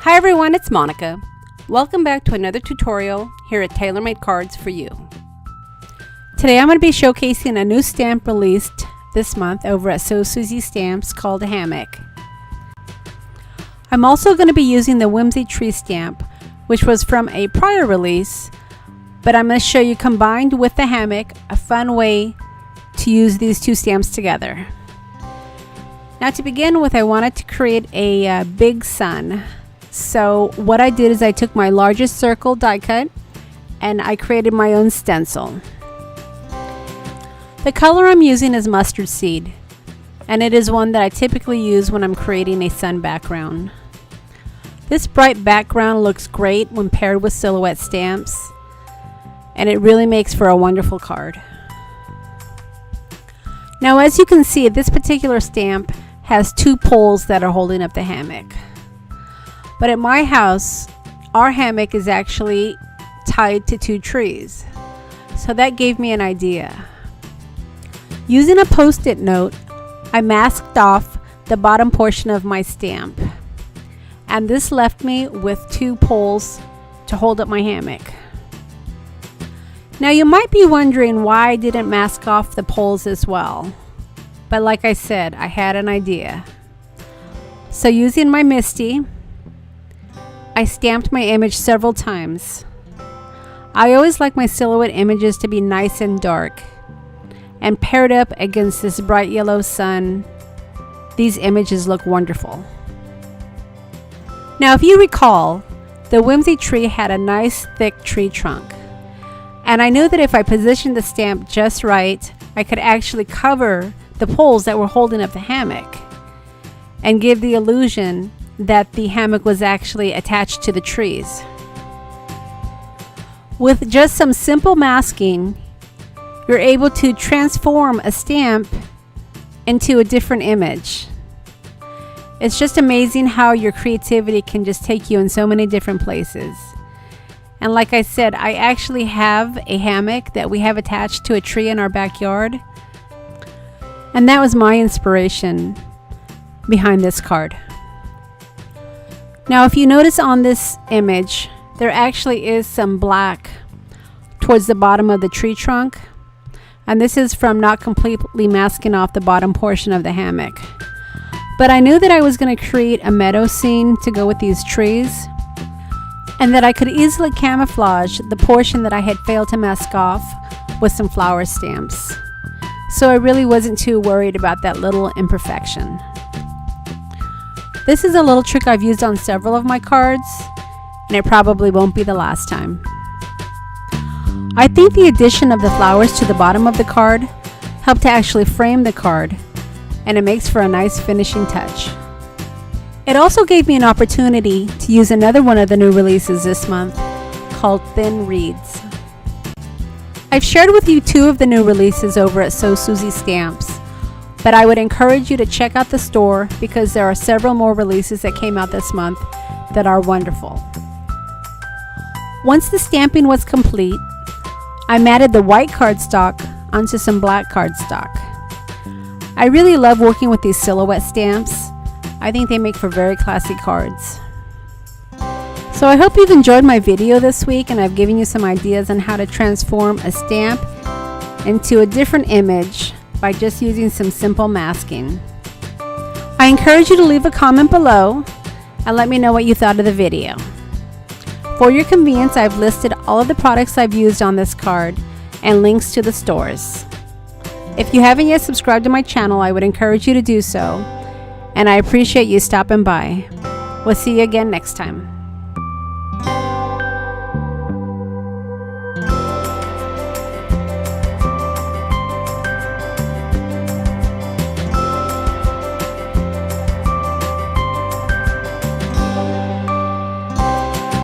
Hi everyone, it's Monica. Welcome back to another tutorial here at TaylorMade Cards for You. Today I'm going to be showcasing a new stamp released this month over at So Suzy Stamps called Hammock. I'm also going to be using the Whimsy Tree stamp, which was from a prior release, but I'm going to show you combined with the Hammock a fun way to use these two stamps together. Now to begin with, I wanted to create a big sun. So what I did is I took my largest circle die cut and I created my own stencil. The color I'm using is mustard seed, and it is one that I typically use when I'm creating a sun background. This bright background looks great when paired with silhouette stamps, and it really makes for a wonderful card. Now as you can see, this particular stamp has two poles that are holding up the hammock. But at my house, our hammock is actually tied to two trees. So that gave me an idea. Using a post-it note, I masked off the bottom portion of my stamp. And this left me with two poles to hold up my hammock. Now you might be wondering why I didn't mask off the poles as well. But like I said, I had an idea. So using my MISTI, I stamped my image several times. I always like my silhouette images to be nice and dark, and paired up against this bright yellow sun, these images look wonderful. Now if you recall, the Whimsy tree had a nice thick tree trunk, and I knew that if I positioned the stamp just right, I could actually cover the poles that were holding up the hammock and give the illusion that the hammock was actually attached to the trees. With just some simple masking, you're able to transform a stamp into a different image. It's just amazing how your creativity can just take you in so many different places. And like I said, I actually have a hammock that we have attached to a tree in our backyard. And that was my inspiration behind this card. Now if you notice on this image, there actually is some black towards the bottom of the tree trunk, and this is from not completely masking off the bottom portion of the hammock. But I knew that I was going to create a meadow scene to go with these trees, and that I could easily camouflage the portion that I had failed to mask off with some flower stamps. So I really wasn't too worried about that little imperfection. This is a little trick I've used on several of my cards, and it probably won't be the last time. I think the addition of the flowers to the bottom of the card helped to actually frame the card, and it makes for a nice finishing touch. It also gave me an opportunity to use another one of the new releases this month called Thin Reeds. I've shared with you two of the new releases over at So Suzy Stamps, but I would encourage you to check out the store because there are several more releases that came out this month that are wonderful. Once the stamping was complete, I matted the white cardstock onto some black cardstock. I really love working with these silhouette stamps. I think they make for very classy cards. So I hope you've enjoyed my video this week, and I've given you some ideas on how to transform a stamp into a different image by just using some simple masking. I encourage you to leave a comment below and let me know what you thought of the video. For your convenience, I've listed all of the products I've used on this card and links to the stores. If you haven't yet subscribed to my channel, I would encourage you to do so, and I appreciate you stopping by. We'll see you again next time.